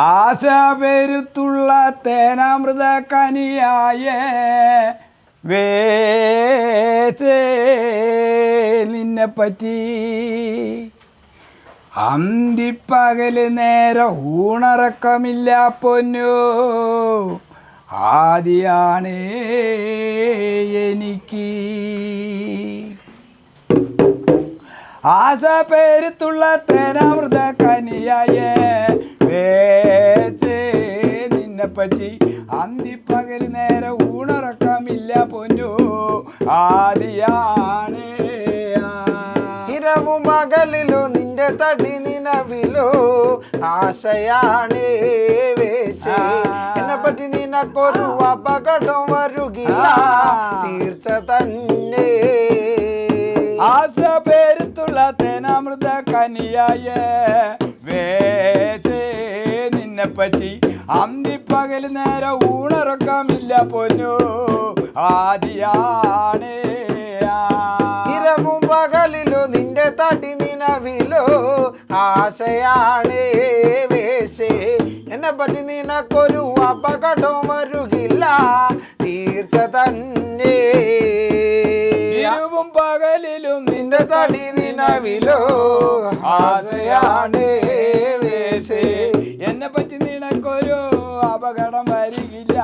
ആശ പെരുത്തുള്ള തേനാമൃത കനിയായ വേസേ നിന്നെപ്പറ്റി അന്തിപ്പകല് നേരെ ഊണറക്കമില്ല പൊന്നു ആദിയാണ് എനിക്ക്. ആശ പേരുത്തുള്ള തേനാമൃത കനിയായ വേസേ നിന്നെപ്പറ്റി അന്തിപ്പകല് നേരെ ഊണറക്കമില്ല പൊന്നു ആദിയാണ്. ഇരവും പകലിലോ നിന്റെ തടി നിലവിലോ ആശയാണ് വേശേ. എന്നെ പറ്റി നിനക്കൊരു അപകടം വരുകില്ല തീർച്ച തന്നെ. ആശ പേരുത്തുള്ള തേനാമൃത കനിയായ വേസേ നിന്നെപ്പറ്റി അന്തിപ്പകല് നേരെ ഊണറക്കമില്ല പൊന്നു ആദിയാണ്. ഇരവും പകലിലോ നിന്റെ തടി നിലവിലോ ആശയാണ് വേശേ. എന്നെ പറ്റി നിനക്കൊരു അപകടം വരുകില്ല തീർച്ച തന്നെ. ഇരുവും പകലിലും നിന്റെ തടി നിലവിലോ ആശയാണ് വേശേ. എന്നെ പറ്റി നിനക്കൊരു അപകടം വരികില്ല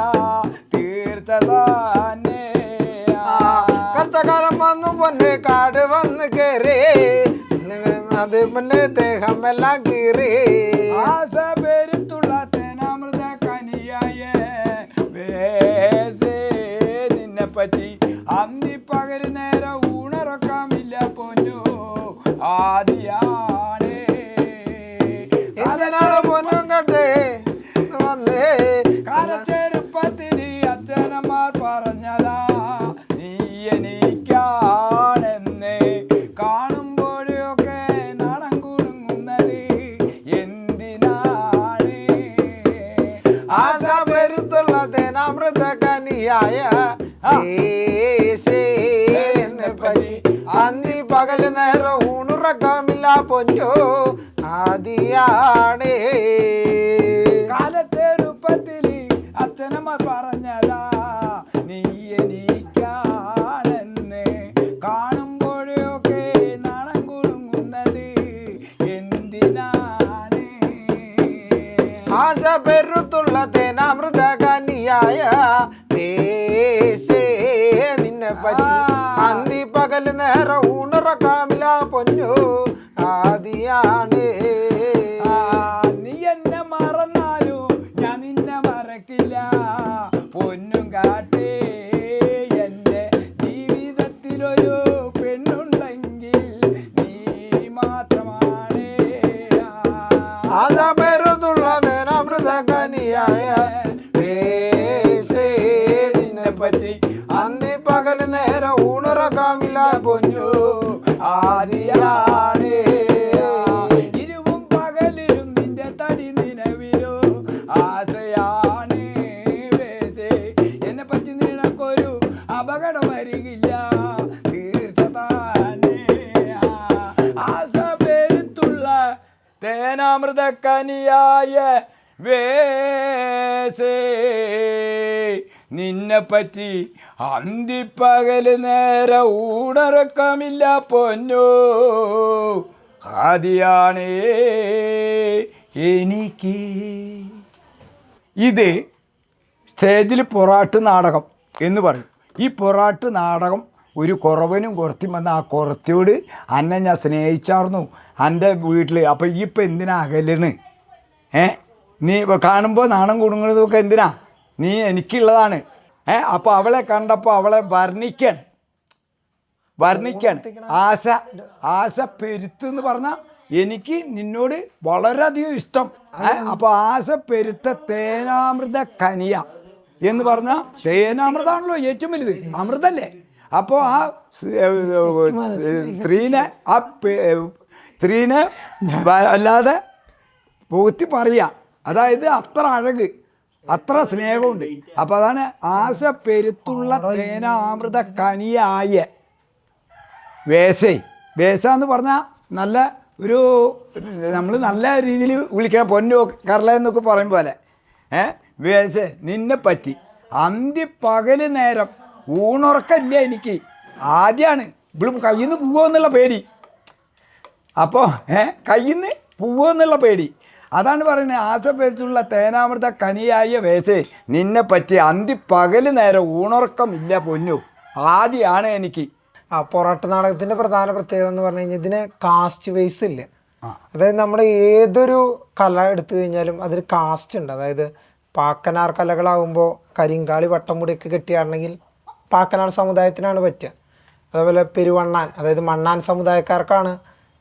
തീർച്ച തന്നെ. കഷ്ടകാലം വന്നു പൊന്നെ കാട് വന്ന് കയറി അത് പിന്നെ ദേഹം എല്ലാം കീറി. ആശ പേരുത്തുള്ള തേനാമൃത കനിയായ വേസേ നിന്നെപ്പറ്റി അന്തിപ്പകല് നേരെ ഊണറക്കമില്ല പൊന്നു ആദിയാണ്. എന്തിനാണ് പൊന്നും കണ്ടേ വന്നേ കാലച്ചെറുപ്പത്തില് അച്ഛനന്മാർ പറഞ്ഞതാ നീ എനിക്കാണെന്ന്. കാണുമ്പോഴൊക്കെ നാണം കുടുങ്ങുന്നത് എന്തിനാണ്? ആശ പെരുത്തുള്ള തേനാമൃത കനിയായ വേശേ എന്നെ പറ്റി അന്തി പകല് നേരം ഊണുറക്കമില്ല പൊന്നോ ആദിയാണ്. കാലച്ചെറുപ്പത്തില് അച്ഛനന്മാർ പറഞ്ഞതാ നീ എനിക്കാണെന്ന്. കാണുമ്പോഴൊക്കെ നാണം കുടുങ്ങുന്നത് എന്തിനാണ്? ആശ പെരുത്തുള്ള തേനാമൃത കനിയായ വേശേ നിന്നെ പറ്റി അന്തി പകല് നേരം ഊണുറക്കമില്ല പൊന്നോ ആദിയാണ്. നീ എന്നെ മറന്നാലും ഞാൻ നിന്നെ മറക്കില്ല പൊന്നും കാട്ടേ. എൻ്റെ ജീവിതത്തിലൊരു പെണ്ണുണ്ടെങ്കിൽ നീ മാത്രമാണ്. ആശ പെരുത്തുള്ള തേനാമൃത കനിയായ വേശേ നിന്നെ പറ്റി അന്തി പകല് നേരം ഊണുറക്കമില്ല പൊന്നു ആദിയാണ്. ഇരുവും പകലിലും നിന്റെ തടി നിലവിലോ ആശയാണ് വേസേ. എന്നെ പറ്റി നിനക്കൊരു അപകടം വരികില്ല തീർച്ച തന്നെ. ആശ പേരുത്തുള്ള തേനാമൃത കനിയായ വേസേ നിന്നെപ്പറ്റി അന്തിപ്പകല് നേരെ ഊണറക്കമില്ല പൊന്നോ ആദിയാണ് എനിക്ക്. ഇത് സ്റ്റേജിൽ പൊറാട്ട് നാടകം എന്ന് പറയും. ഈ പൊറാട്ട് നാടകം ഒരു കുറവനും കുറത്തിയും വന്ന ആ കുറത്തിയോട് അന്നെ ഞാൻ സ്നേഹിച്ചാർന്നു എൻ്റെ വീട്ടിൽ. അപ്പോൾ ഈ ഇപ്പം എന്തിനാ അകലെന്ന്? നീ കാണുമ്പോൾ നാണം കൊടുങ്ങുന്നതൊക്കെ എന്തിനാ? നീ എനിക്കുള്ളതാണ്. അപ്പോൾ അവളെ കണ്ടപ്പോൾ അവളെ വർണ്ണിക്കാണ്. ആശ പെരുത്തെന്ന് പറഞ്ഞാൽ എനിക്ക് നിന്നോട് വളരെയധികം ഇഷ്ടം. അപ്പോൾ ആശ പെരുത്ത തേനാമൃത കനിയ എന്ന് പറഞ്ഞാൽ തേനാമൃതമാണല്ലോ ഏറ്റവും വലുത്, അമൃതല്ലേ. അപ്പോൾ ആ സ്ത്രീനെ അല്ലാതെ പൂത്തി പറയാം. അതായത് അത്ര അഴക്, അത്ര സ്നേഹമുണ്ട്. അപ്പം അതാണ് ആശ പെരുത്തുള്ള തേനാമൃത കനിയായ വേസ എന്ന് പറഞ്ഞാൽ നല്ല ഒരു നമ്മൾ നല്ല രീതിയിൽ വിളിക്കണം പൊന്നു കറല എന്നൊക്കെ പറയും പോലെ വേസേ നിന്നെ പറ്റി പകല് നേരം ഊണുറക്കമില്ല എനിക്ക്. ആദ്യമാണ് ഇവളും കയ്യിൽ നിന്ന് പോവുമെന്നുള്ള പേടി. അപ്പോൾ കയ്യിൽ നിന്ന് പോവുമെന്നുള്ള പേടി. അതാണ് പറയുന്നത് ആസപ്പേച്ചുള്ള തേനാമൃത കനിയായ വേസേ നിന്നെ പറ്റി പകല് നേരം ഊണുറക്കമില്ല പൊന്നു ആദ്യമാണ് എനിക്ക്. പൊറാട്ട് നാടകത്തിൻ്റെ പ്രധാന പ്രത്യേകത എന്ന് പറഞ്ഞു കഴിഞ്ഞാൽ ഇതിന് കാസ്റ്റ് വൈസ് ഇല്ല. അതായത് നമ്മുടെ ഏതൊരു കല എടുത്തു കഴിഞ്ഞാലും അതിൽ കാസ്റ്റ് ഉണ്ട്. അതായത് പാക്കനാർ കലകളാകുമ്പോൾ കരിങ്കാളി വട്ടംമുടിയൊക്കെ കെട്ടിയാണെങ്കിൽ പാക്കനാർ സമുദായത്തിനാണ് പറ്റുക. അതേപോലെ പെരുവണ്ണാൻ, അതായത് മണ്ണാൻ സമുദായക്കാർക്കാണ്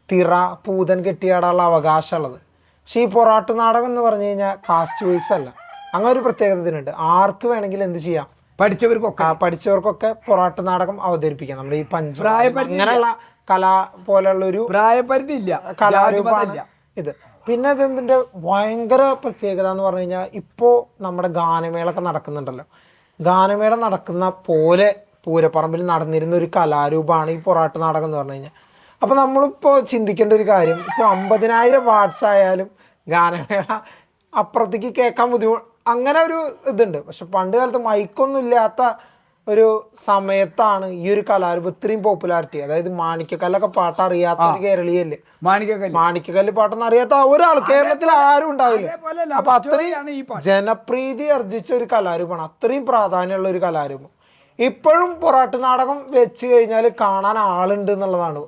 തിറ പൂതൻ കെട്ടിയാടാനുള്ള അവകാശമുള്ളത്. പക്ഷേ ഈ പൊറാട്ട് നാടകം എന്ന് പറഞ്ഞു കഴിഞ്ഞാൽ കാസ്റ്റ് വൈസ് അല്ല. അങ്ങനെ ഒരു പ്രത്യേകത ഇതിനുണ്ട്. ആർക്ക് വേണമെങ്കിലും എന്ത് ചെയ്യാം, പഠിച്ചവർക്കൊക്കെ പൊറാട്ട് നാടകം അവതരിപ്പിക്കാം. നമ്മുടെ ഈ അങ്ങനെയുള്ള കല പോലുള്ളൊരു പ്രായപരിധി ഇല്ല, കലാരൂപമാണ് ഇത്. പിന്നെ ഇതിൻ്റെ ഭയങ്കര പ്രത്യേകത എന്ന് പറഞ്ഞു കഴിഞ്ഞാൽ ഇപ്പോൾ നമ്മുടെ ഗാനമേളൊക്കെ നടക്കുന്നുണ്ടല്ലോ, ഗാനമേള നടക്കുന്ന പോലെ പൂരപ്പറമ്പിൽ നടന്നിരുന്ന ഒരു കലാരൂപമാണ് ഈ പൊറാട്ട് നാടകം എന്ന് പറഞ്ഞു കഴിഞ്ഞാൽ. അപ്പോൾ നമ്മളിപ്പോൾ ചിന്തിക്കേണ്ട ഒരു കാര്യം, ഇപ്പോൾ 50,000 വാട്ട്സ് ആയാലും ഗാനമേള അപ്പുറത്തേക്ക് കേൾക്കാൻ ബുദ്ധിമുട്ട്, അങ്ങനെ ഒരു ഇതുണ്ട്. പക്ഷെ പണ്ട് കാലത്ത് മൈക്കൊന്നും ഇല്ലാത്ത ഒരു സമയത്താണ് ഈ ഒരു കലാരൂപം ഇത്രയും പോപ്പുലാരിറ്റി. അതായത് മാണിക്കക്കല്ലൊക്കെ പാട്ട് അറിയാത്ത ഒരു കേരളീയല്ലേ, മാണിക്കക്കല്ല് പാട്ടൊന്നും അറിയാത്ത ഒരാൾ കേരളത്തിൽ ആരും ഉണ്ടാവില്ല. അപ്പൊ അത്രയും ജനപ്രീതി ആർജിച്ച ഒരു കലാരൂപമാണ്, അത്രയും പ്രാധാന്യമുള്ള ഒരു കലാരൂപം. ഇപ്പോഴും പൊറാട്ട് നാടകം വെച്ച് കഴിഞ്ഞാൽ കാണാൻ ആളുണ്ട് എന്നുള്ളതാണ്